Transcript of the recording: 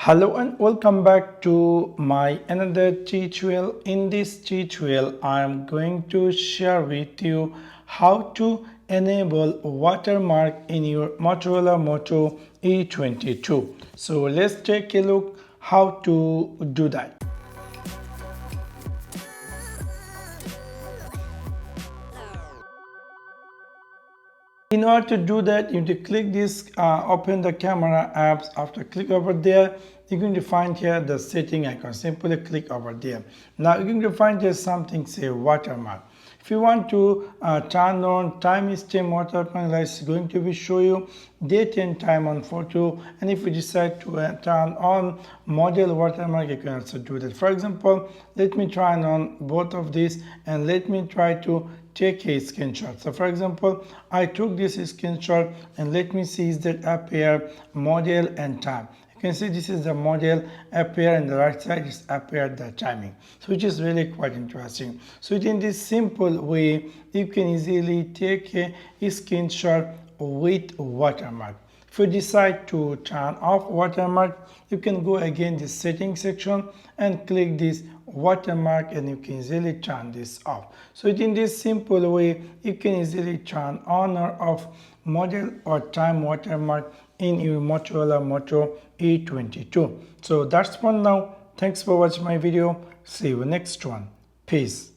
Hello and welcome back to my another tutorial. In this tutorial I am going to share with you how to enable watermark in your Motorola Moto E22. So let's take a look how to do that. In order to do that, you need to click this, open the camera apps. After click over there, you're going to find here the setting icon. Simply click over there. Now you're going to find here something say watermark. If you want to turn on time stamp watermark, it's going to be show you date and time on photo. And if you decide to turn on model watermark, you can also do that. For example, let me try on both of these and let me try to take a screenshot. So for example, I took this screenshot and let me see is that appear model and time. You can see this is the model appear and the right side is appear the timing, so which is really quite interesting. So in this simple way you can easily take a screenshot with watermark. If you decide to turn off watermark, you can go again the settings section and click this watermark and you can easily turn this off. So in this simple way you can easily turn on or off model or time watermark in your Motorola Moto E22. So that's for now. Thanks for watching my video. See you next one. Peace.